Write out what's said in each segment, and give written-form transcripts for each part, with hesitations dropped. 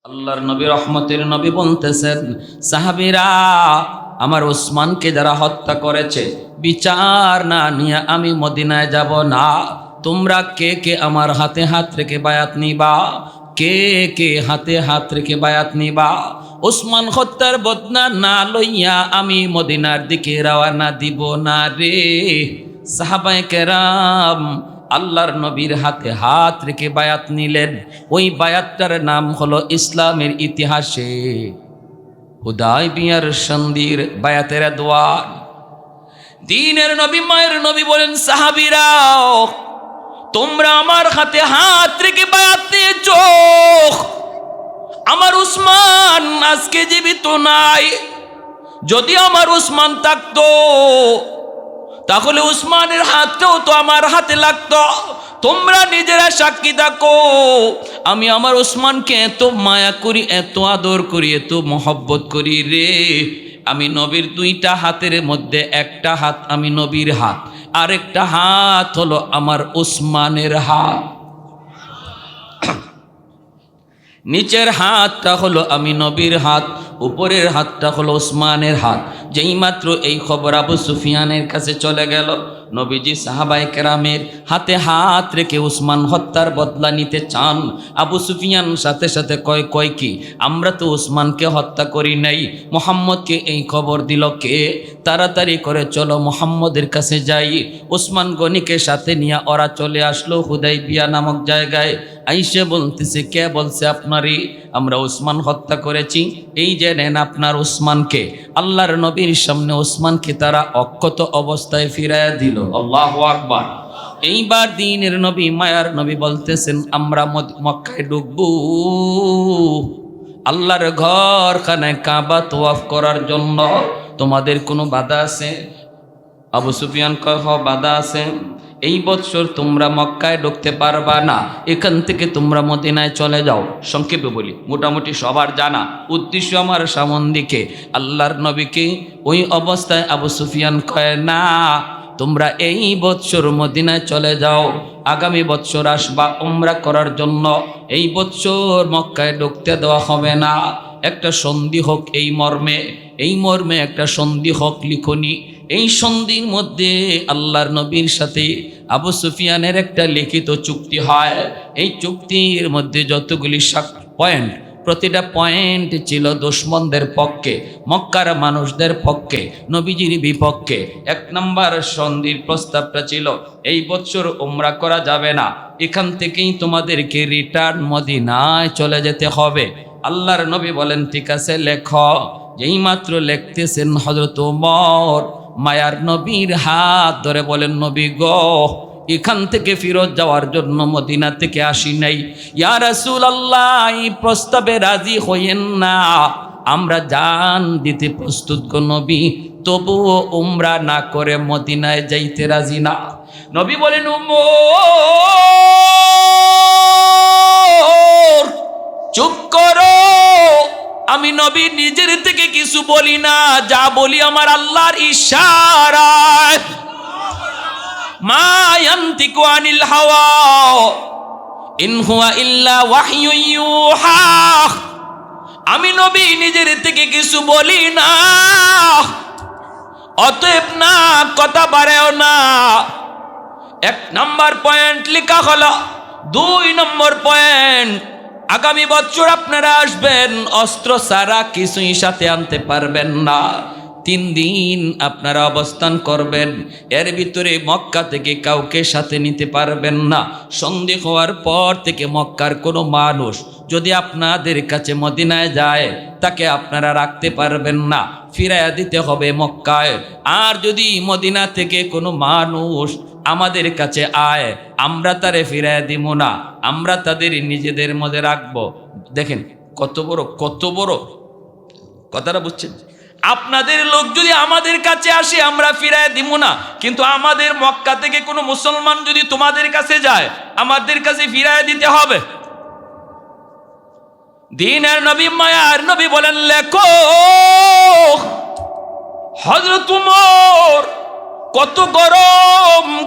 আল্লাহর নবী রহমতের নবী বলতেছেন, সাহাবীরা আমার ওসমানকে যারা হত্যা করেছে বিচার না নিয়ে আমি মদিনায় যাব না। তোমরা কে কে আমার হাতে হাত রেখে বায়াত নিবা? কে কে হাতে হাত রেখে বায়াত নিবা? ওসমান হত্যার বদলা না লইয়া আমি মদিনার দিকে রওনা দিব না রে। সাহাবায়ে কেরাম আল্লাহর নবীর হাতে হাত রেখে বায়াত নিলেন। ওই বায়াতটার নাম হলো ইসলামের ইতিহাসে হুদায়বিয়ার সন্ধির বায়াতের দোয়া। দ্বীনের নবী মায়ের নবী বলেন, সাহাবীরা তোমরা আমার হাতে হাত রেখে বায়াত নিয়েছো। আমার উসমান আজকে জীবিত নাই। যদি আমার উসমান থাকতো তাহলে উসমানের হাতটাও তো আমার হাতে লাগতো। তোমরা নিজেরা সাক্ষী থাকো, আমি আমার উসমানকে এত মায়া করি, এত আদর করি, এত মহব্বত করি রে। আমি নবীর দুইটা হাতের মধ্যে একটা হাত আমি নবীর হাত, আরেকটা হাত হলো আমার উসমানের হাত। নিচের হাতটা হলো আমি নবীর হাত, উপরের হাতটা হলো উসমানের হাত। যেই মাত্র এই খবর আবু সুফিয়ানের কাছে চলে গেল, নবীজি সাহাবায়ে কেরামের হাতে হাত রেখে উসমান হত্যার বদলা নিতে চান। আবু সুফিয়ান সাথে সাথে কয় কি আমরা তো উসমানকে হত্যা করি নাই, মুহাম্মদকে এই খবর দিল কে? তাড়াতাড়ি করে চলো মুহাম্মদের কাছে যাই। উসমান গনিকে সাথে নিয়ে ওরা চলে আসলো হুদাইবিয়া নামক জায়গায়। আইসে বলতেছে, কে বলছে আপনারই? আমরা উসমান হত্যা করেছি, এই যে নেন আপনার উসমানকে। আল্লাহর নবীর সামনে উসমানকে তারা অক্ষত অবস্থায় ফিরাইয়া দিল। আল্লাহু আকবার। এইবার দ্বীনের নবী মায়ার নবী বলতেছেন, আমরা মক্কায় ঢুকবো আল্লাহর ঘরখানে কাবা তওয়াফ করার জন্য। তোমাদের কোনো বাধা আছে? আবু সুফিয়ান কয়, বাধা আছে। এই বৎসর তোমরা মক্কায় ঢুকতে পারবা না, এখান থেকে তোমরা মদিনায় চলে যাও। সংক্ষেপে বলি, মোটামুটি সবার জানা উদ্দেশ্য আমার সামন দিকে আল্লাহর নবীকে ওই অবস্থায় আবু সুফিয়ান কয়, না তোমরা এই বৎসর মদিনায় চলে যাও, আগামী বৎসর আসবা উমরা করার জন্য, এই বৎসর মক্কায় ঢুকতে দেওয়া হবে না। একটা সন্ধি হোক এই মর্মে একটা সন্ধি হোক লিখনি। এই সন্ধির মধ্যে আল্লাহর নবীর সাথে আবু সুফিয়ানের একটা লিখিত চুক্তি হয়। এই চুক্তির মধ্যে যতগুলি পয়েন্ট, প্রতিটা পয়েন্ট ছিল দুশমনদের পক্ষে, মক্কার মানুষদের পক্ষে, নবীজির বিপক্ষে। এক নম্বর সন্ধির প্রস্তাবটা ছিল, এই বছর উমরা করা যাবে না, এখান থেকেই তোমাদেরকে রিটার্ন মদিনায় চলে যেতে হবে। আল্লাহর নবী বলেন, ঠিক আছে লেখ। যেই মাত্র লিখতেছেন হযরত ওমর মায়ার নবীর হাত ধরে বলেন, নবী গো, এখান থেকে ফিরত যাওয়ার জন্য মদিনা থেকে আসি নাই। ইয়া রাসূলুল্লাহ, এই প্রস্তাবে রাজি হইয়েন না, আমরা জান দিতে প্রস্তুত গো নবী, তবুও উমরা না করে মদিনায় যাইতে রাজি না। নবী বলেন, ওমর চুপ করো, আমি নবী নিজের থেকে কিছু বলি না, যা বলি আমার আল্লাহর ইশারায়। মা ইয়ানতিকু আনিল হাওয়া ইন হুয়া ইল্লা ওয়াহয়ু ইউহা। আমি নবী নিজের থেকে কিছু বলি না, অতএব না কথা বাড়াও না। এক নম্বর পয়েন্ট লেখা হলো। 2 নম্বর পয়েন্ট, আগামী বছর আপনারা আসবেন, অস্ত্র ছাড়া কিছুই সাথে আনতে পারবেন না। 3 দিন আপনারা অবস্থান করবেন, এর ভিতরে মক্কা থেকে কাউকে সাথে নিতে পারবেন না। সন্ধি হওয়ার পর থেকে মক্কার কোনো মানুষ যদি আপনাদের কাছে মদিনায় যায়, তাকে আপনারা রাখতে পারবেন না, ফিরাইয়া দিতে হবে মক্কায়। আর যদি মদিনা থেকে কোনো মানুষ আমাদের কাছে আয়, আমরা তারে ফিরাইয়া দিব না, আমরা তাদের নিজেদের মধ্যে রাখবো। দেখেন কত বড় কথাটা বুঝছেন? আপনাদের লোক যদি আমাদের কাছে আসে, আমরা ফিরাইয়া দিব না, কিন্তু আমাদের মক্কা থেকে কোনো মুসলমান যদি তোমাদের কাছে যায়, আমাদের কাছে ফিরাইয়া দিতে হবে। দ্বীনের নবী মায়ার নবী বলেন, লেখো হযরত ওমর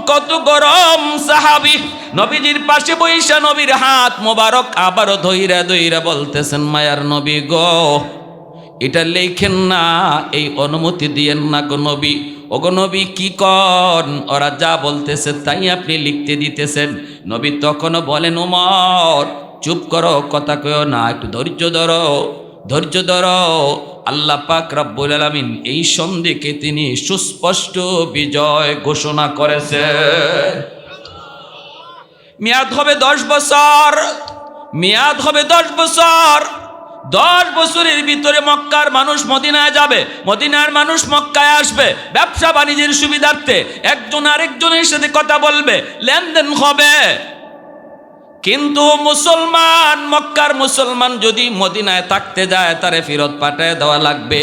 কত গরম সাহাবী, নবীজির পাশে বইসা নবীর হাত মোবারক আবারও ধইরা ধইরা বলতেছেন, মায়ার নবী গো, এটা লেখেন না, এই অনুমতি দিয়েন না গো নবী। ওগো নবী কি কন, ওরা যা বলতেছে তাই আপনি লিখতে দিতেছেন। নবী তখনও বলেন, ওমর চুপ করো, কথা কয়ো না, একটু ধৈর্য ধরো, ধৈর্য ধরো। আল্লাহ পাক রব্বুল আলামিন এই সন্ধিকে তিনি সুস্পষ্ট বিজয় ঘোষণা করেছেন। মেয়াদ হবে 10 বছর, মেয়াদ হবে 10 বছর। 10 বছরের ভিতরে মক্কার মানুষ মদিনায় যাবে, মদিনার মানুষ মক্কায় আসবে, ব্যবসা বাণিজ্যের সুবিধার্থে একজন আরেকজনের সাথে কথা বলবে, লেনদেন হবে। কিন্তু মুসলমান, মক্কার মুসলমান যদি মদিনায় থাকতে যায় তারে ফেরত পাঠায় দেওয়া লাগবে।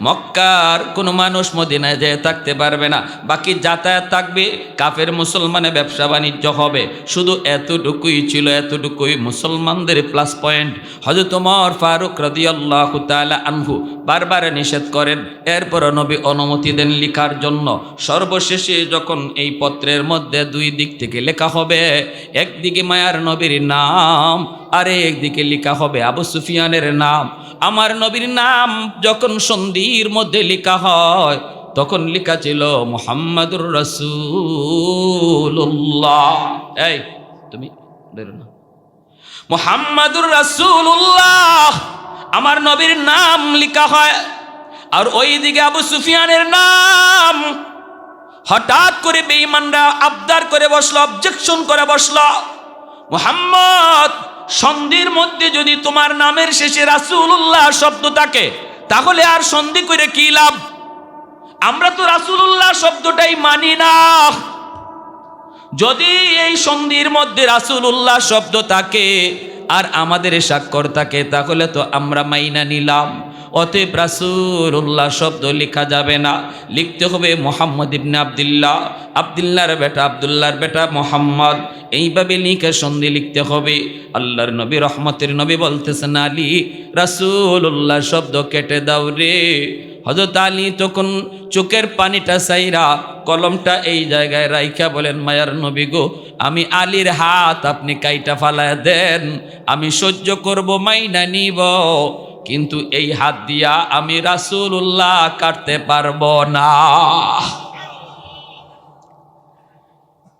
মক্কার কোনো মানুষ মদিনায় যেয়ে থাকতে পারবে না, বাকি যাতায়াত থাকবে। কাফের মুসলমানে ব্যবসা বাণিজ্য হবে। শুধু এতটুকুই ছিল, এতটুকুই মুসলমানদের প্লাস পয়েন্ট। হযরত ওমর ফারুক রাদিয়াল্লাহু তাআলা আনহু বারবার নিষেধ করেন, এরপর নবী অনুমতি দেন লিখার জন্য। সর্বশেষে যখন এই পত্রের মধ্যে 2 দিক থেকে লেখা হবে, একদিকে মায়ার নবীর নাম, আর একদিকে লেখা হবে আবু সুফিয়ানের নাম। আমার নবীর নাম যখন সন্ধির মধ্যে লেখা হয়, তখন লেখা ছিল মুহাম্মাদুর রাসূলুল্লাহ। এই তুমি বেরো না, মুহাম্মাদুর রাসূলুল্লাহ আমার নবীর নাম লেখা হয়। আর ওইদিকে আবু সুফিয়ানের নাম। হঠাৎ করে বেঈমানরা আবদার করে বসলো, অবজেকশন করে বসলো, মুহাম্মদ সন্ধির মধ্যে যদি তোমার নামের শেষে রাসূলুল্লাহ শব্দ থাকে তাহলে আর সন্ধি করে কি লাভ? আমরা তো রাসূলুল্লাহ শব্দটাই মানি না। যদি এই সন্ধির মধ্যে রাসূলুল্লাহ শব্দ থাকে আর আমাদের স্বাক্ষর থাকে তাহলে তো আমরা মাইনা নিলাম। অতএব রাসূলুল্লাহ শব্দ লেখা যাবে না, লিখতে হবে মুহাম্মদ ইবনে আব্দুল্লাহ, আব্দুল্লাহর বেটা আব্দুল্লাহর বেটা মুহাম্মদ। এইভাবে লিখে সন্ধি লিখতে হবে। আল্লাহর নবী রহমতের নবী বলতেছেন, আলী রাসূলুল্লাহ শব্দ কেটে দাও রে। হযরত আলী তখন চোখের পানিটা সাইরা কলমটা এই জায়গায় রাইখা বলেন, মায়ার নবী গো, আমি আলীর হাত আপনি কাইটা ফালায় দেন, আমি সহ্য করব, মাইনা নিব, কিন্তু এই হাত দিয়া আমি রাসূলুল্লাহ কাটতে পারবো না।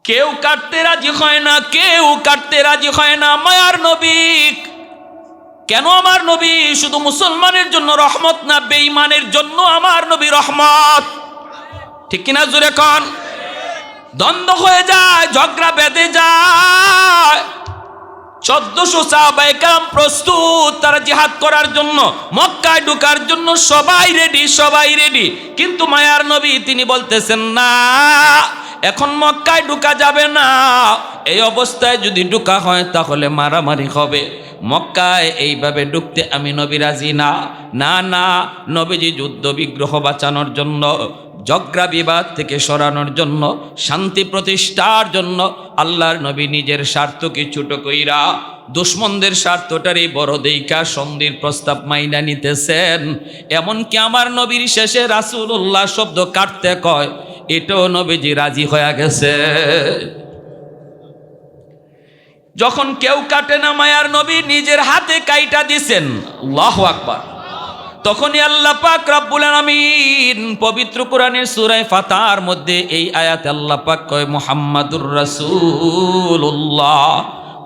কেউ কাটতে রাজি হয় না, কেউ কাটতে রাজি হয় না। মায়ার নবী কেন? আমার নবী শুধু মুসলমানের জন্য রহমত না, বেঈমানের জন্য আমার নবী রহমত। ঠিক কিনা জোরে কোন? দ্বন্দ্ব হয়ে যায়, ঝগড়া বেঁধে যায়। 1400 সাহাবায়ে কেরাম প্রস্তুত তারা জিহাদ করার জন্য, মক্কায় ঢোকার জন্য সবাই রেডি, সবাই রেডি। কিন্তু মায়ার নবী তিনি বলতেছেন, না, এখন মক্কায় ঢোকা যাবে না। এই অবস্থায় যদি ঢোকা হয় তাহলে মারামারি হবে। মক্কায় এইভাবে ঢুকতে আমি নবী রাজি না। না না, নবীজি যুদ্ধ বিগ্রহ বাঁচানোর জন্য, ঝগড়া বিবাদ থেকে সরানোর জন্য, শান্তি প্রতিষ্ঠার জন্য আল্লাহর নবী নিজের স্বার্থকে ছোট কইরা দুশ্মনদের স্বার্থটারই বড় দেইকা সন্ধির প্রস্তাব মাইনা নিতেছেন। এমনকি আমার নবীর শেষে রাসূলুল্লাহ শব্দ কাটতে কয়, এটাও নবীজি রাজি হয়ে গেছে। যখন কেউ কাটে না, মায়ার নবী নিজের হাতে কাইটা দিছেন, আল্লাহু আকবার। তখনই আল্লাহ পাক রব্বুল আলামিন পবিত্র কোরআনের সূরা ফাতহার মধ্যে এই আয়াতে আল্লাহ পাক কয়, মুহাম্মাদুর রাসূলুল্লাহ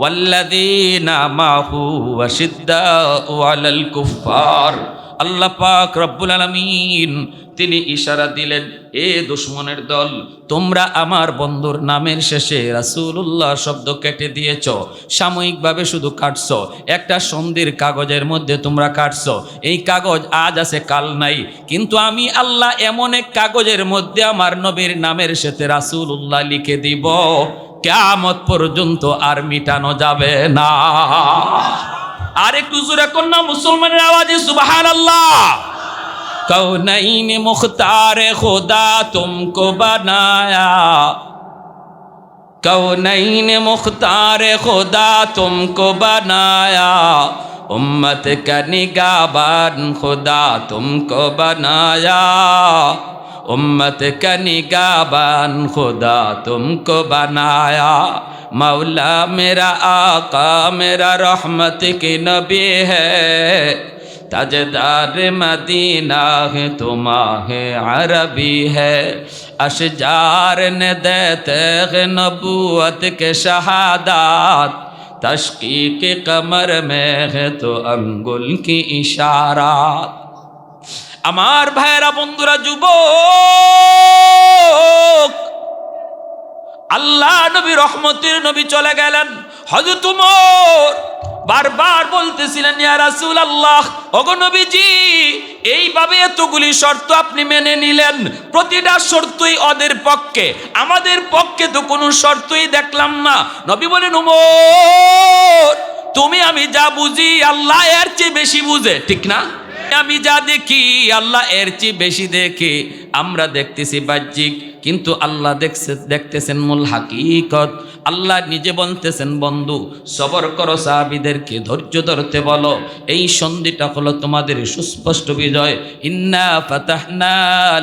ওয়াল্লাযীনা মাহু আশিদ্দাউ আলাল কুফফার। আল্লাহ পাক রব্বুল আলামিন তিনি ইশারা দিলেন, এ দুশ্মনের দল, তোমরা আমার বন্ধুর নামের শেষে রাসূলুল্লাহ শব্দ কেটে দিয়েছ, সাময়িকভাবে শুধু কাটছো, একটা সন্ধির কাগজের মধ্যে তোমরা কাটছো। এই কাগজ আজ আছে কাল নাই, কিন্তু আমি আল্লাহ এমন এক কাগজের মধ্যে আমার নবীর নামের সাথে রাসূলুল্লাহ লিখে দিব, কিয়ামত পর্যন্ত আর মিটানো যাবে না। আর একটু জোরে কন্যা মুসলমানের আওয়াজে সুবহানাল্লাহ। कौनैन मुख्तार खुदा तुमको बनाया, कौनैन मुख्तार खुदा तुमको बनाया, उम्मत का निगाहबान खुदा तुमको बनाया, उम्मत का निगाहबान खुदा तुमको बनाया। मौला मेरा आका मेरा रहमत के नबी है, ताजदार मदीना है तो माहे अरबी है, अशजार ने देते हैं नबूवत के शहादात, तशकीक कमर में है तो अंगुल की इशारात। আমার ভাইরা বন্ধুরা যুবক, আল্লাহ নবী রহমতের নবী চলে গেলেন। হযরত উমর বারবার বলতেছিলেন, ইয়া রাসূলুল্লাহ, ওগো নবীজি, এইভাবে এতগুলি শর্ত আপনি মেনে নিলেন, প্রতিটা শর্তই ওদের পক্ষে, আমাদের পক্ষে তো কোনো শর্তই দেখলাম না। নবী বলেন, উমর, তুমি আমি যা বুঝি আল্লাহ এর চেয়ে বেশি বুঝে, ঠিক না? আমি যা দেখি আল্লাহ এর চেয়ে বেশি দেখে। আমরা দেখতেছি বাহ্যিক, কিন্তু আল্লাহ দেখতেছেন মূল হাকিকত। আল্লাহ নিজে বলতেছেন, বন্ধু সবর করো, সাহাবীদেরকে ধৈর্য ধরতে বলো, এই সন্ধিটা হলো তোমাদের সুস্পষ্ট বিজয়। ইন্না ফাতাহনা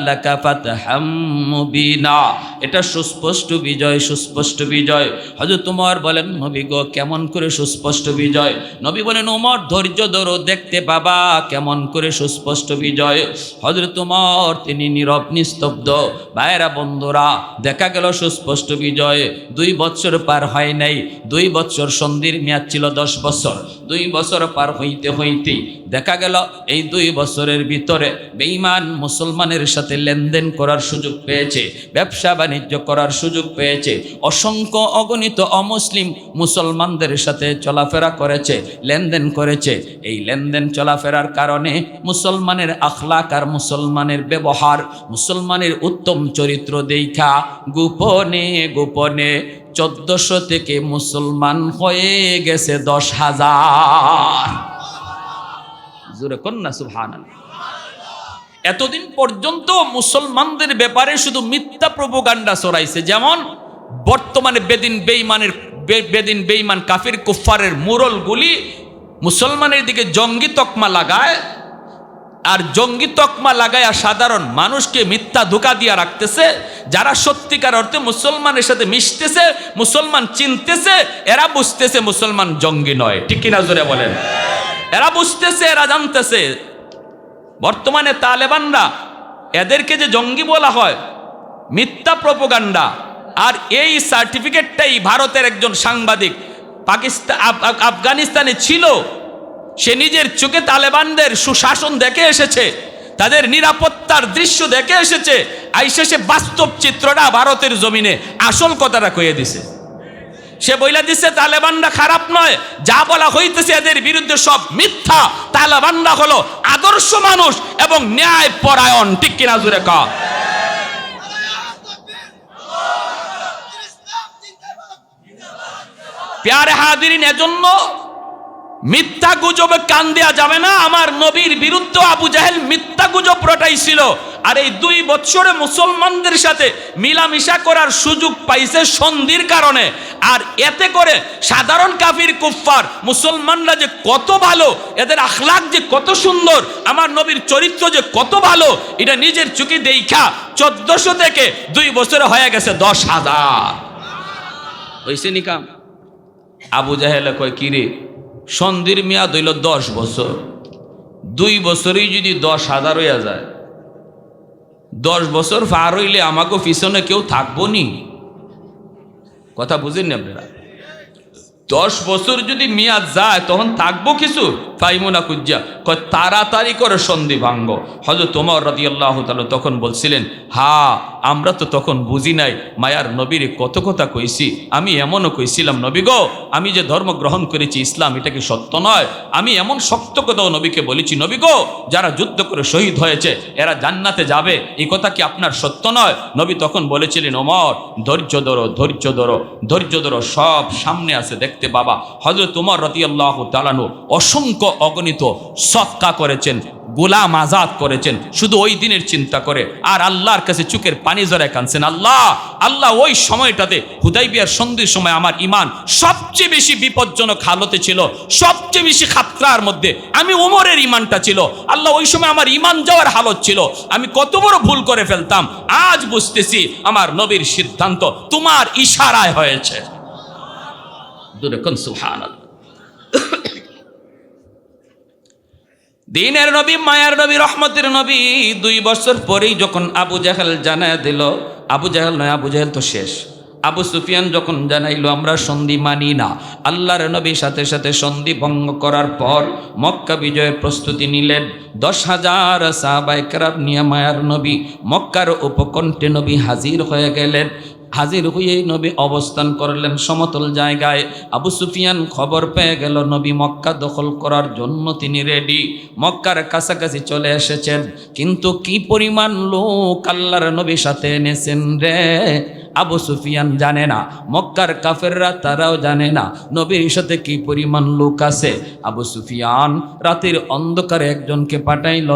লাকা ফাতহাম মুবিনা, এটা সুস্পষ্ট বিজয়, সুস্পষ্ট বিজয়। হযরত ওমর বলেন, নবী গো, কেমন করে সুস্পষ্ট বিজয়? নবী বলেন, ওমর ধৈর্য ধরো, দেখতে বাবা কেমন করে সুস্পষ্ট বিজয়। হযরত ওমর তিনি নীরব নিস্তব্ধ। ভাইরা বন্ধুরা, দেখা গেল সুস্পষ্ট বিজয়। 2 বছর পার হয় নাই, 2 বছর সন্ধির মেয়াদ ছিল 10 বছর। 2 বছর পার হইতে হইতে দেখা গেল এই 2 বছরের ভিতরে বেঈমান মুসলমানের সাথে লেনদেন করার সুযোগ পেয়েছে, ব্যবসা বাণিজ্য করার সুযোগ পেয়েছে, অসংখ্য অগণিত অমুসলিম মুসলমানদের সাথে চলাফেরা করেছে, লেনদেন করেছে। এই লেনদেন চলাফেরার কারণে মুসলমানের আখলাক আর মুসলমানের ব্যবহার, মুসলমানের উত্তম চরিত্র দেখা গোপনে গোপনে 1400 থেকে মুসলমান হয়ে গেছে 10,000। জোরে কন্যা সুবহানাল্লাহ। এতদিন পর্যন্ত মুসলমানদের ব্যাপারে শুধু মিথ্যা প্রোপাগান্ডা ছড়াইছে। যেমন বর্তমানে বেদিন বেঈমান কাফির কুফফারের মুরলগুলি মুসলমানের দিকে জঙ্গি তকমা লাগায়, আর জঙ্গি তকমা লাগায়া সাধারণ মানুষকে মিথ্যা ধোঁকা দিয়া রাখতেছে। যারা সত্যিকার অর্থে মুসলমানের সাথে মিশতেছে, মুসলমান চিনতেছে, এরা বুঝতেছে মুসলমান জঙ্গি নয়, ঠিক কিনা জোরে বলেন? এরা বুঝতেছে, এরা জানতেছে। বর্তমানে তালেবানরা, এদেরকে যে জঙ্গি বলা হয়, মিথ্যা প্রোপাগান্ডা। আর এই সার্টিফিকেটটাই ভারতের একজন সাংবাদিক আফগানিস্তানে ছিল, সে নিজের চোখে তালেবানদের সুশাসন দেখে এসেছে, তাদের নিরাপত্তার দৃশ্য দেখে এসেছে, আইসে সে বাস্তব চিত্রটা ভারতের জমিনে আসল কথাটা কয়ে দিছে। সে বইলা দিছে তালেবানরা খারাপ নয়, যা বলা হইতেছে এদের বিরুদ্ধে সব মিথ্যা। তালেবানরা হলো আদর্শ মানুষ এবং ন্যায় পরায়ণ, ঠিক কিনা জোরে কা? প্যারে হাজিরিন, এজন্য মিথ্যা গুজবে কান দেয়া যাবে না। আমার নবীর বিরুদ্ধে আবু জাহেল মিথ্যা গুজব রটাইছিল, আর এই 2 বছরে মুসলমানদের সাথে মিলামিশা করার সুযোগ পাইছে সন্ধির কারণে। আর এতে করে সাধারণ কাফির কুফফার মুসলমানরা যে কত ভালো, এদের আখলাক যে কত সুন্দর, আমার নবীর চরিত্র যে কত ভালো, এটা নিজের চোখে দেখা 1400 থেকে 2 বছরে হয়ে গেছে 10,000। হইছে নি কাম? আবু জাহেল কয়, কিরে, সন্ধির মেয়াদ হইল 10 বছর, 2 বছরেই যদি 10,000 হইয়া যায়, 10 বছর পার হইলে আমাকে পিছনে কেউ থাকবো নি? কথা বুঝেননি আপনারা? 10 বছর যদি মেয়াদ যায় তখন থাকবো কিছু? ফাইমুনা কুজ্জা কয়, তাড়াতাড়ি করে সন্ধি ভাঙ্গ। হযরত ওমর রাদিয়াল্লাহু তাআলা তখন বলছিলেন, হ্যাঁ, আমরা তো তখন বুঝি নাই, মায়ার নবীর কত কথা কইছি। আমি এমনও কইছিলাম, নবী গো, আমি যে ধর্ম গ্রহণ করেছি ইসলাম, এটা কি সত্য নয়? আমি এমন শক্ত কথাও নবীকে বলেছি, নবী গো, যারা যুদ্ধ করে শহীদ হয়েছে এরা জান্নাতে যাবে, এই কথা কি আপনার সত্য নয়? নবী তখন বলেছিলেন, ওমর, ধৈর্য ধরো, ধৈর্য ধরো, ধৈর্য ধরো, সব সামনে আছে দেখতে বাবা। হযরত ওমর রাদিয়াল্লাহু তাআলা অসংখ্য অগণিত সদকা করেছেন, গোলাম আজাদ করেছেন, শুধু ওই দিনের চিন্তা করে, আর আল্লাহর কাছে চোখের পানি জড়ায় কাঁদছেন, আল্লাহ আল্লাহ, ওই সময়টাতে হুদাইবিয়ার সন্ধির সময় আমার ইমান সবচেয়ে বেশি বিপজ্জনক হালতে ছিল, সবচেয়ে বেশি খাতরার মধ্যে আমি ওমরের ইমানটা ছিল। আল্লাহ, ওই সময় আমার ইমান যাওয়ার হালত ছিল, আমি কত বড় ভুল করে ফেলতাম। আজ বুঝতেছি আমার নবীর সিদ্ধান্ত তোমার ইশারায় হয়েছে। দুরকম সুবহানাল্লাহ। দিনের নবী, মায়ার নবী, রহমতের নবী 2 বছর পরেই যখন আবু জাহেল জানায় দিল, আবু জাহেল নয়, আবু জাহেল তো শেষ, আবু সুফিয়ান যখন জানাইলো আমরা সন্ধি মানি না, আল্লাহর নবী সাথে সাথে সন্ধি ভঙ্গ করার পর মক্কা বিজয়ের প্রস্তুতি নিলেন। 10,000 সাহাবায়ে কেরাম নিয়ে মায়ার নবী মক্কার উপকণ্ঠে নবী হাজির হয়ে গেলেন। হাজির হয়ে নবী অবস্থান করলেন সমতল জায়গায়। আবু সুফিয়ান খবর পেয়ে গেল নবী মক্কা দখল করার জন্য তিনি রেডি, মক্কার কাছাকাছি চলে এসেছেন। কিন্তু কি পরিমাণ লোক আল্লাহর নবীর সাথে এনেছেন রে, আবু সুফিয়ান জানে না, মক্কার কাফেররা তারাও জানে না নবীর সাথে কি পরিমাণ লোক আছে। আবু সুফিয়ান রাতের অন্ধকারে একজনকে পাঠাইল,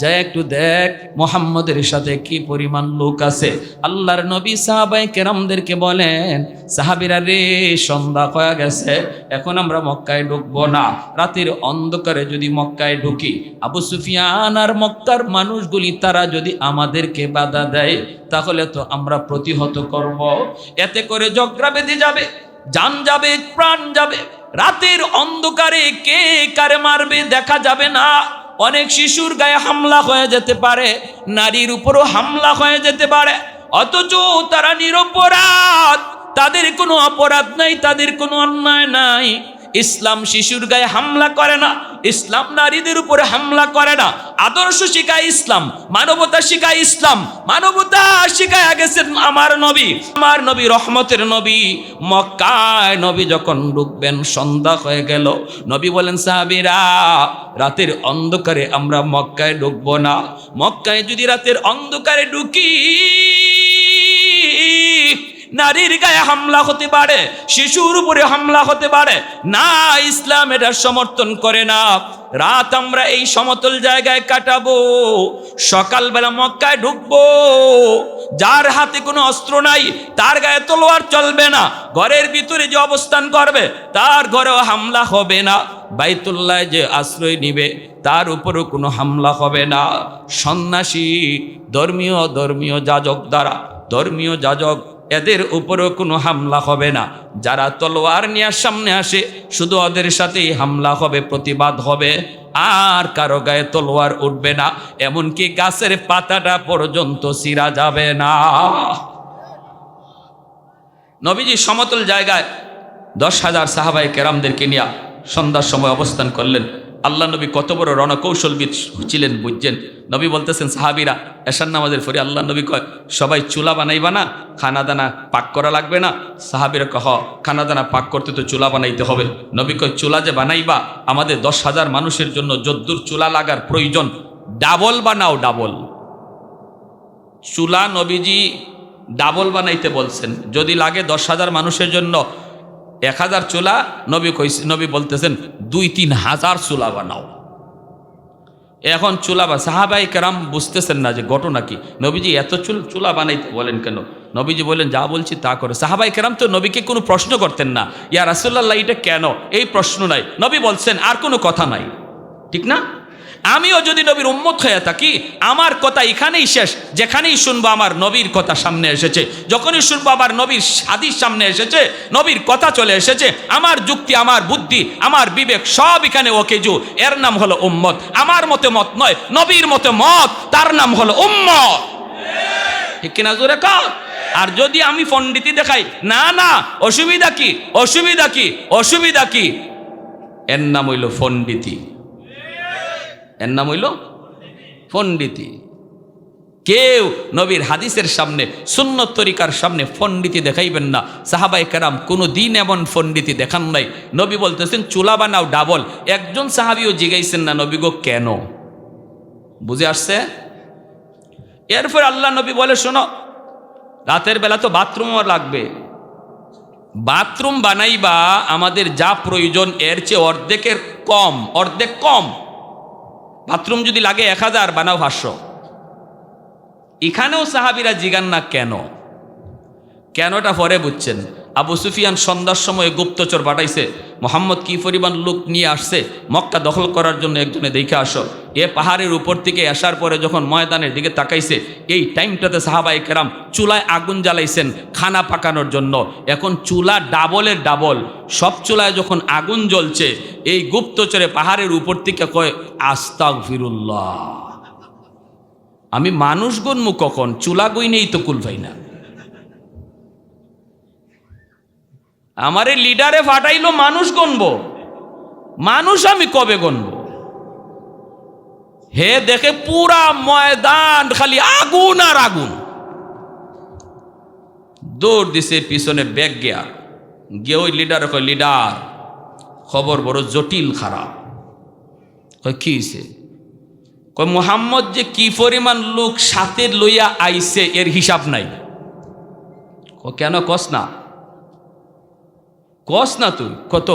যা একটু দেখ মুহাম্মদের সাথে কি পরিমাণ লোক আছে। আল্লাহর নবী সাহাবায়ে কেরামদেরকে বলেন, সাহাবীরা রে, সন্ধ্যা হয়ে গেছে, এখন আমরা মক্কায় ঢুকবো না, রাতের অন্ধকারে যদি মক্কায় ঢুকি, আবু সুফিয়ান আর মক্কার মানুষগুলি তারা যদি আমাদেরকে বাধা দেয় তাহলে তো আমরা প্রতিহত করব, এতে করে ঝগড়া বেঁধে যাবে, জান যাবে, প্রাণ যাবে। রাতের অন্ধকারে কে কারে মারবে দেখা যাবে না। অনেক শিশুর গায়ে হামলা হয়ে যেতে পারে, নারীর উপরও হামলা হয়ে যেতে পারে, অথচ তারা নিরপরাধ, তাদের কোনো অপরাধ নাই, তাদের কোনো অন্যায় নাই। ইসলাম শিশুর গায়ে হামলা করে না, ইসলাম নারীদের উপরে হামলা করে না। আদর্শ শিখায় ইসলাম, মানবতা শিখায় ইসলাম, মানবতা শিখায় গেছেন আমার নবী রহমতের নবী। মক্কায় নবী যখন ঢুকবেন সন্ধ্যা হয়ে গেল, নবী বলেন, সাহাবীরা রাতের অন্ধকারে আমরা মক্কায় ঢুকবো না, মক্কায় যদি রাতের অন্ধকারে ঢুকি নারীর গায়ে হামলা হতে পারে, শিশুর উপরে হামলা হতে পারে না, ইসলাম এটা সমর্থন করে না। রাত আমরা এই সমতল জায়গায় কাটাবো, সকালবেলা মক্কায় ঢুকবো। যার হাতে কোনো অস্ত্র নাই তার গায়ে তলোয়ার চলবে না, ঘরের ভিতরে যে অবস্থান করবে তার ঘরেও হামলা হবে না, বাইতুল্লাহ যে আশ্রয় নিবে তার উপরও কোনো হামলা হবে না। সন্ন্যাসী, ধর্মীয় যাজক দ্বারা, ধর্মীয় যাজক, এদের উপরও কোনো হামলা হবে না। যারা তলোয়ার নিয়ে সামনে আসে শুধু ওদের সাথেই হামলা হবে, প্রতিবাদ হবে, আর কারো গায়ে তলোয়ার উঠবে না, এমনকি গাছের পাতাটা পর্যন্ত ছিঁড়া যাবে না। নবীজি সমতল জায়গায় 10,000 সাহাবায়ে কেরামদেরকে নিয়ে সন্ধ্যার সময় অবস্থান করলেন। আল্লাহ নবী কত বড় রণকৌশলবিদ ছিলেন বুঝছেন। নবী বলতেছেন, সাহাবীরা এশার নামাজের পরে আল্লাহ নবী কয়, সবাই চুলা বানাইবা না, খানাদানা পাক করা লাগবে না? সাহাবীরা কহ, খানাদানা পাক করতে তো চুলা বানাইতে হবে। নবী কয়, চুলা যে বানাইবা আমাদের 10,000 মানুষের জন্য যদ্দূর চুলা লাগার প্রয়োজন, ডাবল বানাও, ডাবল চুলা নবীজি ডাবল বানাইতে বলছেন। যদি লাগে 10,000 মানুষের জন্য 1,000 চুলা, নবী বলতেছেন 2-3 হাজার চুলা বানাও। এখন চুলা সাহাবায়ে কেরাম বুঝতেছেন না যে ঘটনা কি, নবীজি এত চুলা বানাইতে বলেন কেন? নবীজি বলেন, যা বলছি তা করে। সাহাবায়ে কেরাম তো নবীকে কোনো প্রশ্ন করতেন না, ইয়া রাসূলুল্লাহ এটা কেন, এই প্রশ্ন নাই। নবী বলছেন আর কোনো কথা নাই, ঠিক না? আমিও যদি নবীর উম্মত হয়ে থাকি, আমার কথা এখানেই শেষ। যেখানেই শুনবো আমার নবীর কথা সামনে এসেছে, যখনই শুনবো আমার নবীর হাদিস সামনে এসেছে, নবীর কথা চলে এসেছে, আমার যুক্তি, আমার বুদ্ধি, আমার বিবেক সব এখানে ওকেজু, এর নাম হলো উম্মত। আমার মতে মত নয়, নবীর মতে মত, তার নাম হলো উম্মত। ঠিক কিনা জোরে কর? আর যদি আমি পণ্ডিতি দেখাই, না অসুবিধা কি, এর নাম হইল পণ্ডিতি, এর নাম হইল পণ্ডিতি। কেউ নবীর হাদিসের সামনে, সুন্নত তরিকার সামনে পণ্ডিতি দেখাইবেন না। সাহাবায়ে কেরাম কোনো দিন এমন পণ্ডিতি দেখান নাই। নবী বলতেছেন চুলা বানাও ডাবল। একজন সাহাবিও জিগাইছেন না, নবী গো কেন? বুঝে আসছে? এরপর আল্লাহ নবী বলে, শোনো, রাতের বেলা তো বাথরুমও লাগবে, বাথরুম বানাইবা আমাদের যা প্রয়োজন এর চেয়ে অর্ধেক কম। বাথরুম যদি লাগে 1,000, বানাও 500। এখানেও সাহাবীরা জিগান না কেনটা পরে বুঝছেন। আবু সুফিয়ান সন্ধ্যার সময় গুপ্তচর পাঠাইছে, মোহাম্মদ কি পরিমাণ লোক নিয়ে আসছে মক্কা দখল করার জন্য, একজনে দেখে আসো। এ পাহাড়ের উপর থেকে আসার পরে যখন ময়দানের দিকে তাকাইছে, এই টাইমটাতে সাহাবায়ে কেরাম চুলায় আগুন জ্বালাইছেন খানা পাকানোর জন্য। এখন চুলা ডাবলের ডাবল, সব চুলায় যখন আগুন জ্বলছে, এই গুপ্তচরে পাহাড়ের উপর থেকে কয় আস্তাগফিরুল্লাহ, আমি মানুষ গুনমু কখন, চুলা গুইনেই তো কুল ভাই না। আমারে লিডারে ফাটাইলো মানুষ গণব, মানুষ আমি কবে গণব? হে দেখে পুরা ময়দান খালি আগুন আর আগুন। দৌড় দিছে পিছনে ব্যাগ গিয়ে ওই লিডার কয়, লিডার খবর বড় জটিল খারাপ। কয় কি হইছে? কয় মুহাম্মদ যে কি পরিমাণ লোক সাথে লইয়া আইছে এর হিসাব নাই। কেন কস না? কস না তুই কত?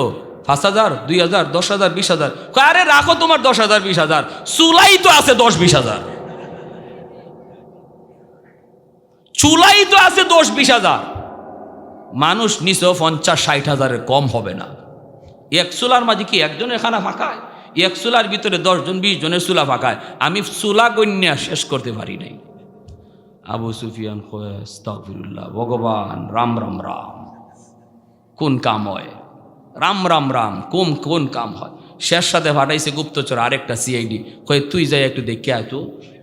5,000, 2,000, 10,000, 20,000? আরে রাখো তোমার 10,000, 20,000, চুলাই তো আছে 10-20,000, চুলাই তো আছে 10-20,000। মানুষ নিচে 50-60,000-এর কম হবে না। এক চুলার মাঝে কি একজনের খানা ফাঁকায়? এক চুলার ভিতরে 10জন 20 জনের চুলা ফাঁকায়। আমি চুলা গণ্যা শেষ করতে পারি নাই। আবু সুফিয়ান কয় আস্তাগফিরুল্লাহ, ভগবান রাম রাম রাম, কোন কাম হয়? রাম রাম রাম কোন কাম হয়? শেষ সাথে ফাটাইছে গুপ্তচর আরেকটা সিআইডি। কয় তুই যাই একটু দেখে আয় তো,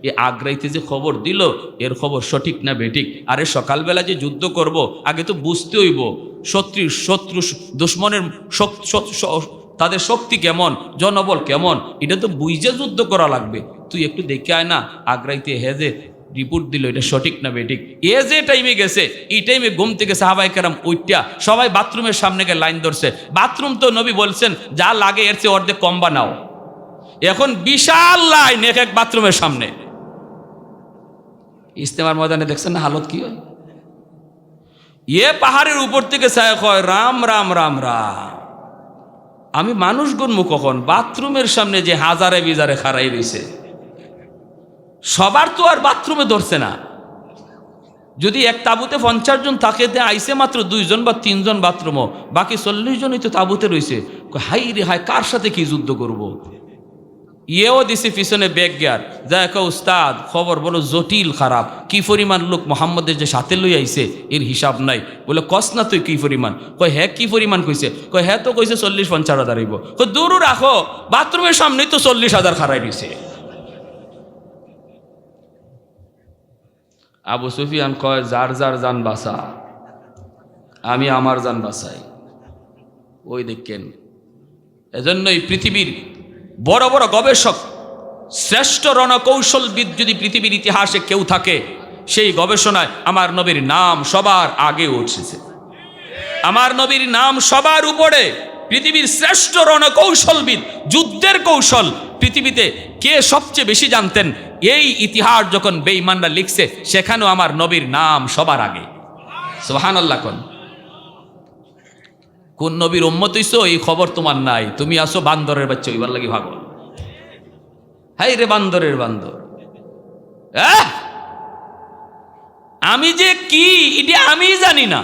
এ আগ্রাইতে যে খবর দিল এর খবর সঠিক না বেঠিক। আরে সকালবেলা যে যুদ্ধ করব আগে তো বুঝতে হইব শত্রু দুশ্মনের তাদের শক্তি কেমন, জনবল কেমন, এটা তো বুঝে যুদ্ধ করা লাগবে। তুই একটু দেখে আয় না আগ্রাইতে হেজে রিপোর্ট দিল এটা সঠিক না বেঠিক। এ যে টাইমে গেছে এই টাইমে ঘুম থেকে সাহাবায়ে কেরাম উঠা সবাই বাথরুমের সামনে গিয়ে লাইন ধরছে। বাথরুম তো নবী বলছেন যা লাগে এর চেয়ে অর্ধেক কম বানাও। এখন বিশাল লাইন এক এক বাথরুমের সামনে। ইস্তেমার ময়দানে দেখছেন না হালত কি হয়? এ পাহাড়ের উপর থেকে ছায়া কয় রাম রাম রাম রাম, আমি মানুষ গুনমু কখন? বাথরুমের সামনে যে হাজারে বিজারে খাড়াই রয়েছে, সবার তো আর বাথরুমে ধরছে না। যদি এক তাঁবুতে 50 জন থাকে, আইসে মাত্র 2 জন বা 3 জন বাথরুমও, বাকি 40 জনই তো তাঁবুতে রয়েছে। হাই রে হাই, কার সাথে কি যুদ্ধ করব? ইয়েও দিছে পিছনে ব্যাগ গিয়ার যা উস্তাদ খবর বলো জটিল খারাপ, কি পরিমাণ লোক মোহাম্মদের যে সাথে লই আইছে এর হিসাব নাই। বলে কস না তুই কি পরিমাণ? কয় হ্যাঁ কি পরিমাণ কইছে? কয় হ্যাঁ তো কইছে 40-50,000 হইব। কয় দূর রাখো, বাথরুমের সামনেই তো 40,000 খাড়াই দিছে। আবু সুফিয়ান কয় যার যার জান বাঁচা, আমি আমার জান বাঁচাই। ওই দেখেন, এজন্যই পৃথিবীর বড় বড় গবেষক, শ্রেষ্ঠ রণকৌশলবিদ যদি পৃথিবীর ইতিহাসে কেউ থাকে, সেই গবেষণায় আমার নবীর নাম সবার আগে উঠেছে। আমার নবীর নাম সবার উপরে। পৃথিবীর শ্রেষ্ঠ রণকৌশলবিদ, যুদ্ধের কৌশল পৃথিবীতে কে সবচেয়ে বেশি জানতেন, এই ইতিহাস যখন বেঈমানরা লিখছে সেখানেও আমার নবীর নাম সবার আগে। সুবহানাল্লাহ। কোন নবীর উম্মত হইছো এই খবর তোমার নাই, তুমি আসো বান্দরের বাচ্চা হইবার লাগি ভাগল। হাই রে বান্দরের বান্দর, আমি যে কি এটা আমি জানি না,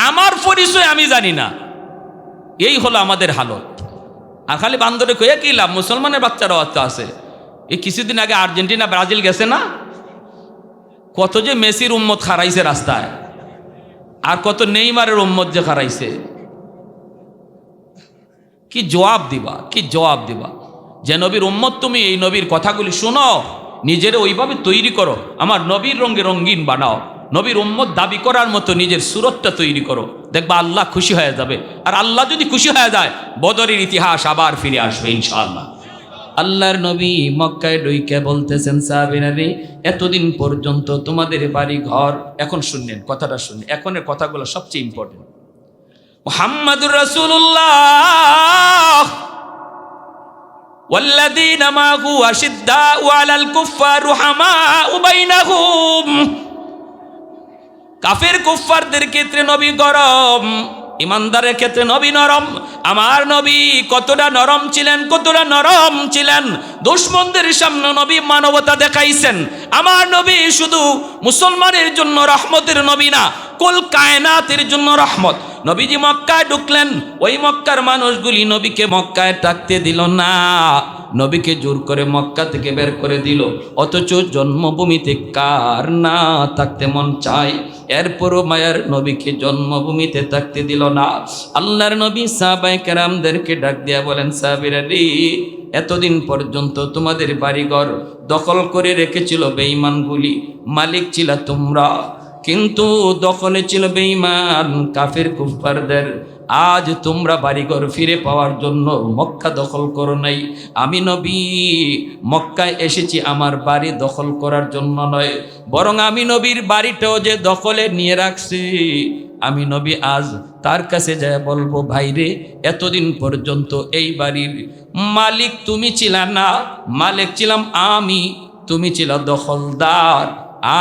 আমার পরিচয় আমি জানি না, এই হলো আমাদের হালত। আর খালি বান্দরে কয়ে কি লাভ? মুসলমানের বাচ্চারাও আছে। এই কিছুদিন আগে আর্জেন্টিনা ব্রাজিল গেছে না, কত যে মেসির উম্মত খারাইছে রাস্তায়, আর কত নেইমারের উম্মত যে খারাইছে। কি জবাব দিবা, কি জবাব দিবা? যে নবীর উম্মত তুমি, এই নবীর কথাগুলি শোনো, নিজের ওইভাবে তৈরি করো, আমার নবীর রঙে রঙিন বানাও, নবীর উম্মত দাবি করার মতো নিজের সুরতটা তৈরি করো, দেখবা আল্লাহ খুশি হয়ে যাবে। আর আল্লাহ যদি খুশি হয়ে যায়, বদরের ইতিহাস আবার ফিরে আসবে ইনশাআল্লাহ। আল্লাহর নবী মক্কায় ঢুইকে বলতেছেন সাহাবীরা, এতদিন পর্যন্ত তোমাদের বাড়ি ঘর, এখন শুনলেন কথাটা, শুনলেন এখনের কথাগুলো সবচেয়ে ইম্পর্টেন্ট। মুহাম্মাদুর রাসূলুল্লাহ والذين معه أشداء على الكفار رحماء بينهم। কাফের কুফফারদের ক্ষেত্রে নবী গরম, ইমানদারের ক্ষেত্রে নবী নরম। আমার নবী কতটা নরম ছিলেন, কতটা নরম ছিলেন। দুশমনদের সামনে নবী মানবতা দেখাইছেন। আমার নবী শুধু মুসলমানের জন্য রহমতের নবী না, কুল কায়নাতের জন্য রহমত। নবীজি মক্কায় ঢুকলেন, ওই মক্কার মানুষগুলি নবীকে মক্কায় থাকতে দিল না, নবীকে জোর করে মক্কা থেকে বের করে দিল। অথচ জন্মভূমিতে কার না থাকতে মন চায়? এরপরও মায়ার নবীকে জন্মভূমিতে থাকতে দিল না। আল্লাহর নবী সাহাবায়ে কেরামদেরকে ডাক দিয়া বলেন, সাহাবীরা রে, এতদিন পর্যন্ত তোমাদের বাড়িঘর দখল করে রেখেছিল বেঈমানগুলি, মালিক ছিল তোমরা, কিন্তু দখলে ছিল বেঈমান কাফের কুফফারদের। আজ তোমরা বাড়িঘর ফিরে পাওয়ার জন্য মক্কা দখল করো নাই। আমি নবী মক্কায় এসেছি আমার বাড়ি দখল করার জন্য নয়, বরং আমি নবীর বাড়িটাও যে দখলে নিয়ে রাখছি, আমি নবী আজ তার কাছে যায় বলবো, ভাইরে এতদিন পর্যন্ত এই বাড়ির মালিক তুমি ছিলা না, মালিক ছিলাম আমি, তুমি ছিল দখলদার।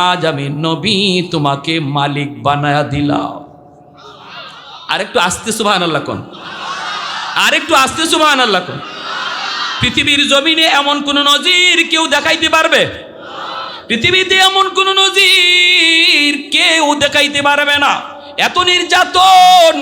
আজ আমি নবী তোমাকে মালিক বানায়া দিলাম। আরেকটু আস্তে সুবহানাল্লাহ কোন, আরেকটু আস্তে সুবহানাল্লাহ কোন। পৃথিবীর জমিনে এমন কোন নজির কেউ দেখাইতে পারবে? পৃথিবীতে এমন কোন নজির কেউ দেখাইতে পারবে না। এত নির্যাতন,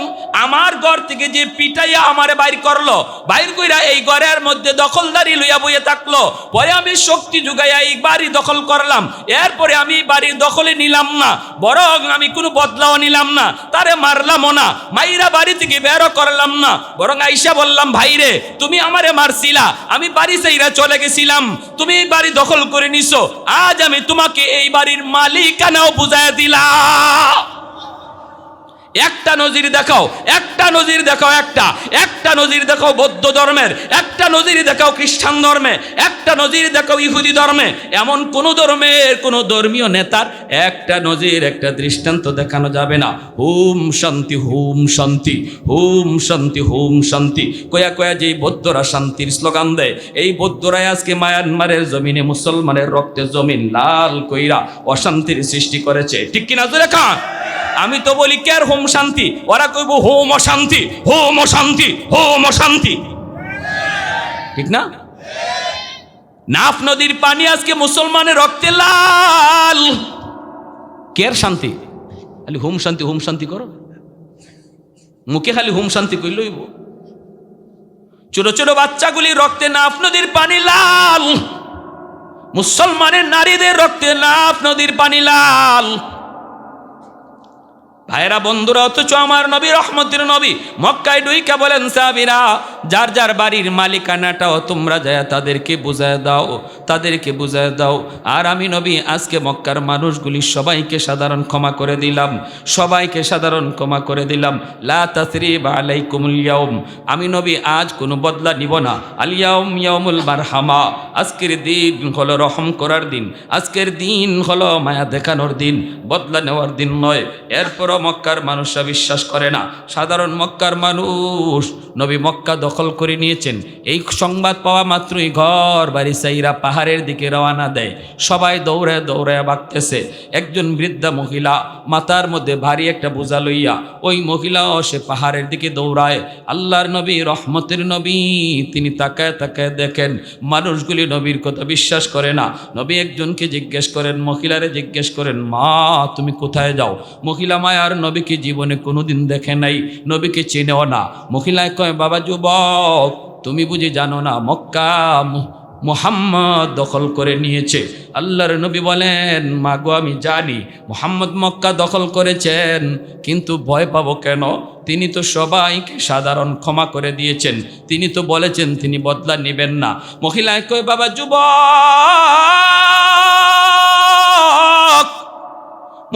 আমার ঘর থেকে যে পিটাইয়া আমারে বাইর করলো, বাইর কইরা এই ঘরের মধ্যে দখলদারি লইয়া বইয়ে থাকলো, পরে আমি শক্তি জুগাইয়া এই বাড়ি দখল করলাম, এরপরে আমি বাড়ির দখলে নিলাম না, বরং আমি কোনো বদলাও নিলাম না, তারে মারলামও না, মাইরা বাড়ি থেকে বেরো করলাম না, বরং আইসা বললাম, ভাইরে তুমি আমারে মারছিলা, আমি বাড়ি চাইরা চলে গেছিলাম, তুমি এই বাড়ি দখল করে নিছো, আজ আমি তোমাকে এই বাড়ির মালিকানাও বুঝাইয়া দিলাম। একটা নজির দেখাও, একটা নজির দেখাও, একটা নজির দেখাও বৌদ্ধ ধর্মের, একটা নজির দেখাও খ্রিস্টান ধর্মে, একটা নজির দেখাও ইহুদি ধর্মে। এমন কোন ধর্মের কোন ধর্মীয় নেতার একটা নজির, একটা দৃষ্টান্ত দেখানো যাবে না। হুম শান্তি, হুম শান্তি, হুম শান্তি, হুম শান্তি কয়া কয়া যেই বৌদ্ধরা শান্তির স্লোগান দেয়, এই বৌদ্ধরাই আজকে মায়ানমারের জমিনে মুসলমানের রক্তে জমিন লাল কইরা অশান্তির সৃষ্টি করেছে। ঠিক কিনা জোরে খান? আমি তো বলি কের হোম শান্তি, ওরা কইব হোম অশান্তি, হোম অশান্তি, হোম অশান্তি। ঠিক না? নাফ নদীর পানি আজকে মুসলমানের রক্তে লাল, কের শান্তি? খালি হোম শান্তি, হোম শান্তি করো, মুখে খালি হোম শান্তি কইলইব। ছোট ছোট বাচ্চাগুলি রক্তে নাফ নদীর পানি লাল, মুসলমানের নারীদের রক্তে নাফ নদীর পানি লাল। ভাইরা বন্ধুরা, অথচ আমার নবী রহমতের নবী মক্কায় ডুইকা বলেন, সাহাবীরা যার যার বাড়ির মালিকানাটাও তোমরা যায় তাদেরকে বুঝায় দাও, তাদেরকে বুঝায় দাও। আর আমি নবী আজকে মক্কার মানুষগুলি সবাইকে সাধারণ ক্ষমা করে দিলাম, সবাইকে সাধারণ ক্ষমা করে দিলাম। লা তাসরিবা আলাইকুমুল ইয়াউম, আমি নবী আজ কোনো বদলা নিব না। আল ইয়াউম ইয়াউমুল মারহামা, আজকের দিন হলো রহম করার দিন, আজকের দিন হলো মায়া দেখানোর দিন, বদলা নেওয়ার দিন নয়। এরপরও মক্কার মানুষরা বিশ্বাস করে না। সাধারণ মক্কার মানুষ, নবী মক্কা দখল করে নিয়েছেন, এই সংবাদ পাওয়া মাত্রই ঘর বাড়ি চাইরা পাহাড়ের দিকে রওনা দেয়। সবাই দৌড়ায় দৌড়ায় ভাগতেছে। একজন বৃদ্ধা মহিলা মাথার মধ্যে ভারী একটা বোঝা লইয়া, ওই মহিলাও সে পাহাড়ের দিকে দৌড়ায়। আল্লাহর নবী রহমতের নবী তিনি তাকায় তাকায় দেখেন মানুষগুলি নবীর কথা বিশ্বাস করে না। নবী একজনকে জিজ্ঞেস করেন, মহিলারে জিজ্ঞেস করেন, মা তুমি কোথায় যাও? মহিলা মায়ার নবীকে জীবনে কোনোদিন দেখে নাই, নবীকে চেনেও না। মহিলায় কয়, বাবা যুবক তুমি বুঝি জানো না মক্কা মুহাম্মদ দখল করে নিয়েছে? আল্লাহর নবী বলেন, মা গো আমি জানি মুহাম্মদ মক্কা দখল করেছেন, কিন্তু ভয় পাবো কেন? তিনি তো সবাইকে সাধারণ ক্ষমা করে দিয়েছেন, তিনি তো বলেছেন তিনি বদলা নেবেন না। মহিলায় কয়, বাবা যুবক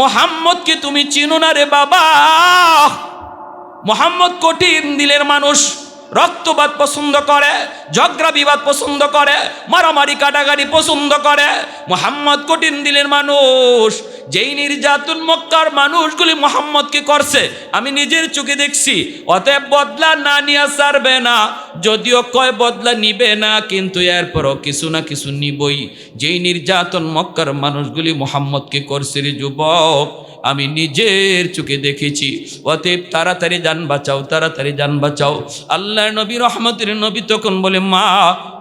মুহাম্মদকে তুমি চিনো না রে বাবা। মুহাম্মদ কঠিন দিলের মানুষ, রক্তপাত পছন্দ করে, ঝগড়া বিবাদ পছন্দ করে, মারামারি কাটাকাটি পছন্দ করে। মুহাম্মদ কঠিন দিলের মানুষ। যেই নির্যাতন মক্কার মানুষগুলি মুহাম্মদকে করছে আমি নিজের চোখে দেখছি। অতএব বদলা না নিয়ে ছাড়বে না, যদিও কয় বদলা নিবে না, কিন্তু এরপরও কিছু না কিছু নিবই। যেই নির্যাতন মক্কার মানুষগুলি মুহাম্মদকে করছে রে যুবক, আমি নিজের চোখে দেখেছি। অতএব তাড়াতাড়ি জান বাঁচাও, তাড়াতাড়ি জান বাঁচাও। আল্লাহর নবী রহমতের নবী তখন বলে, মা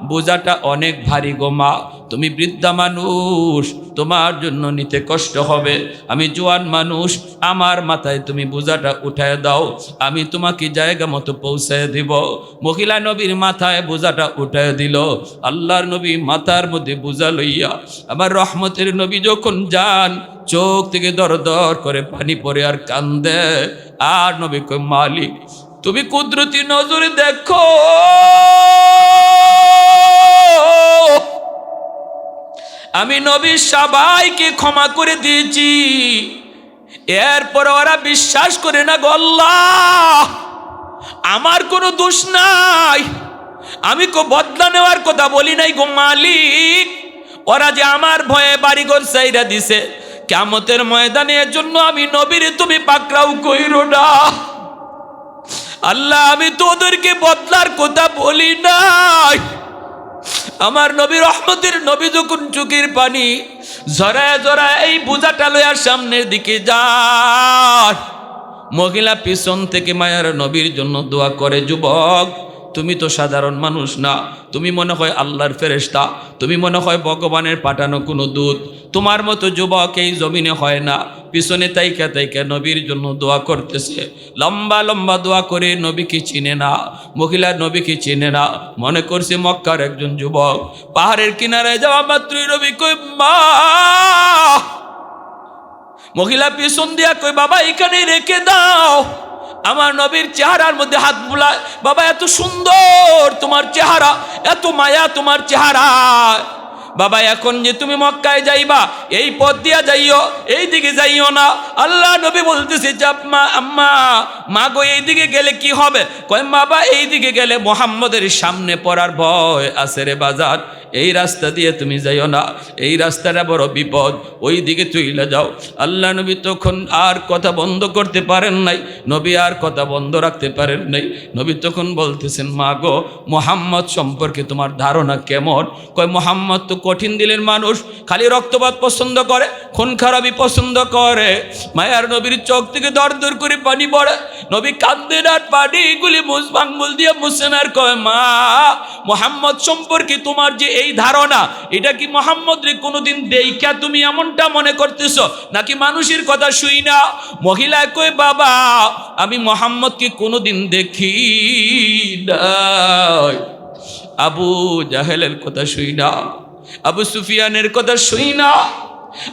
বোঝাটা অনেক ভারী গো মা, তুমি বৃদ্ধা মানুষ, তোমার জন্য নিতে কষ্ট হবে। আমি জোয়ান মানুষ, আমার মাথায় তুমি বোঝাটা উঠায় দাও, আমি তোমাকে জায়গা মতো পৌঁছায় দিব। মহিলা নবীর মাথায় বোঝাটা উঠায় দিল। আল্লাহর নবী মাথার মধ্যে বোঝা লইয়া আমার রহমতের নবী যখন যান, চোখ থেকে দর দর করে পানি পড়ে আর কান্দে। আর নবী কই, মালিক তুমি কুদরতি নজরে দেখো, আমি নবী সবাইকে ক্ষমা করে দিয়েছি, এরপর ওরা বিশ্বাস করে না গো আল্লাহ, আমার কোনো দোষ নাই, আমি কো বদলা নেওয়ার কথা বলি নাই গো মালিক, ওরা যে আমার ভয়ে বাড়িঘর চাইরা দিছে, কিয়ামতের ময়দানে এর জন্য আমি নবীর তুমি পাকড়াও কইরো না আল্লাহ, আমি তো ওদেরকে বদলার কথা বলি নাই। আমার নবী রহমতের নবী যখন চোখের পানি ঝরায় ঝরায় এই বোঝাটা লইয়ার সামনের দিকে যায়, মহিলা পিছন থেকে মায়ার নবীর জন্য দোয়া করে, যুবক তুমি তো সাধারণ মানুষ না, তুমি মনে হয় আল্লাহর ফেরেশতা, তুমি মনে হয় ভগবানের পাঠানো কোনো দূত, তোমার মতো যুবক এই জমিনে হয় না। পিছনে তাইকা তাইকা নবীর জন্য দোয়া করতেছে, লম্বা লম্বা দোয়া করে, নবীকে চিনে না, মহিলা নবীকে চিনে না, মনে করছে মক্কার একজন যুবক। পাহাড়ের কিনারায় যাওয়া মাত্রই নবী কই, মা, মহিলা পিছন দিয়া কই, বাবা এখানে রেখে দাও। আমার নবীর চেহারার মধ্যে হাত বুলায়, বাবা এত সুন্দর তোমার চেহারা, এত মায়া তোমার চেহারা, বাবা এখন যে তুমি মক্কায় যাইবা এই পথ দিয়া যাইও, এই দিকে যাইও না। আল্লাহ নবী বলতেছে, মা, আম্মা, মা গো এই দিকে গেলে কি হবে? কয়, বাবা এই দিকে গেলে মুহাম্মদের সামনে পড়ার ভয় আছে রে বাজার, এই রাস্তা দিয়ে তুমি যাইও না, এই রাস্তাটা বড় বিপদ, ওই দিকে চইলা যাও। আল্লাহ নবী তখন আর কথা বন্ধ করতে পারেন নাই, নবী আর কথা বন্ধ রাখতে পারেন নাই। নবী তখন বলতেছেন, মা গো মুহাম্মদ সম্পর্কে তোমার ধারণা কেমন? কয়, মুহাম্মদ তো কঠিন দিলের মানুষ, খালি রক্তপাত পছন্দ করে, খুন খারাপি পছন্দ করে। মায়ার নবীর চোখ থেকে দর দর করে পানি পড়ে, নবী কান্দেন আর পানিগুলি আঙ্গুল দিয়ে মুছেন আর কয়, মা মুহাম্মদ সম্পর্কে তোমার যে এই ধারণা, এটা কি মুহাম্মদ রে কোনোদিন দেইখা তুমি এমনটা মনে করতেছ, নাকি মানুষের কথা শুই না? মহিলা কয়, বাবা আমি মুহাম্মদকে কোনোদিন দেখি নাই, আবু জাহেলের কথা শুই না, আবু সুফিয়ানের কথা শুই না,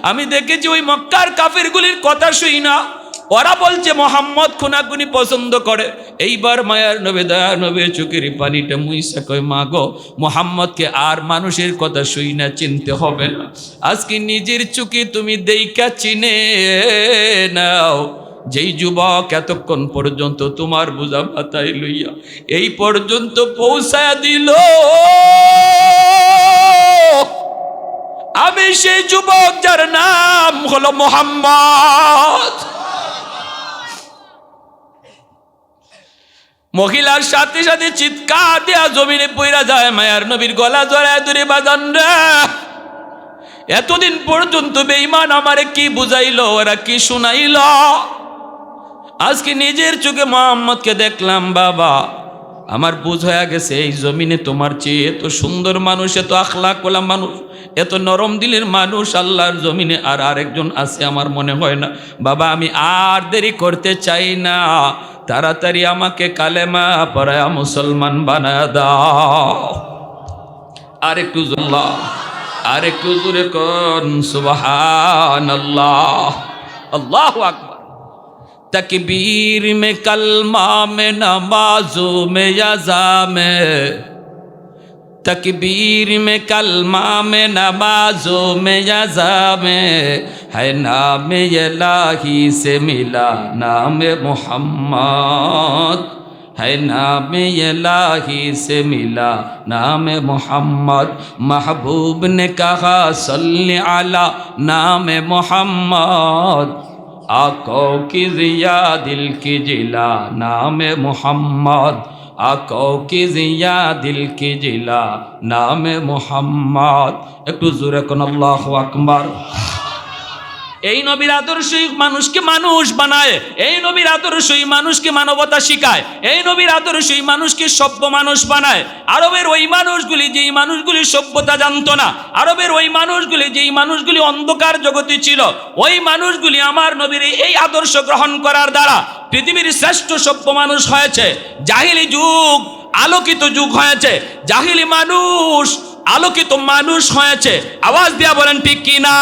আমি দেখেছি ওই মক্কার কাফেরগুলির কথা শুই না, ওরা বলছে মোহাম্মদ খুনাখুনি পছন্দ করে। এইবার মায়ার নবী দয়া নবীর চোখের পানিটা মুইসা কয়, মা গো মোহাম্মদকে আর মানুষের কথা শুই না, চিনতে হবে না, আজকে নিজের চোখে তুমি দেইখা চিনে নাও। যেই যুবক এতক্ষণ পর্যন্ত তোমার বোঝা মাথায় লইয়া এই পর্যন্ত পৌঁছায়া দিল, আমি সেই যুবক যার নাম হলো মুহাম্মদ। মহিলার সাথে সাথে চিৎকার দেয়া জমিনে পইরা যায়, মায়ার নবীর গলা জড়ায় ধরে, বাজান রে এতদিন পর্যন্ত বেঈমান আমারে কি বুঝাইলো, ওরা কি শুনাইল, আজকে নিজের চোখে মুহাম্মদকে দেখলাম, বাবা আমার বুঝ হয়ে গেছে এই জমিনে তোমার চেয়ে এত সুন্দর মানুষ, এত আখলাকওয়ালা মানুষ, এত নরম দিলের মানুষ আল্লাহর জমিনে আর আরেকজন আছে আমার মনে হয় না। বাবা আমি আর দেরি করতে চাই না, তাড়াতাড়ি আমাকে কালেমা পড়ায়া মুসলমান বানায় দাও। আর একটু জোরে, আর একটু জোরে কোন সুবহানাল্লাহ, আল্লাহু আকবার। तकबीर में कलमा में नमाजों में यज़ा में, तकबीर में कलमा में नमाजों में यज़ा में, है नाम इलाही से मिला नाम मोहम्मद, है नाम इलाही से मिला नाम मोहम्मद। महबूब ने कहा सल्ली अला नाम मोहम्मद, आँखों की जिया दिल की जिला नाम मोहम्मद, आँखों की जिया दिल की जिला नाम मोहम्मद। একটু জোরে কোন আল্লাহু আকবার। এই নবীর আদর্শই মানুষকে মানুষ বানায়, এই নবীর আদর্শই মানুষকে মানবতা শিখায়, এই নবীর আদর্শই মানুষকে সভ্য মানুষ বানায়। আরবের ওই মানুষগুলি, যেই মানুষগুলি সভ্যতা জানতো না, আরবের ওই মানুষগুলি, যেই মানুষগুলি অন্ধকার জগতে ছিল, ওই মানুষগুলি আমার নবীর এই আদর্শ গ্রহণ করার দ্বারা পৃথিবীর শ্রেষ্ঠ সভ্য মানুষ হয়েছে। জাহিলি যুগ আলোকিত যুগ হয়েছে, জাহিলি মানুষ আলোকিত মানুষ হয়েছে। আওয়াজ দিয়া বলেন ঠিক কিনা?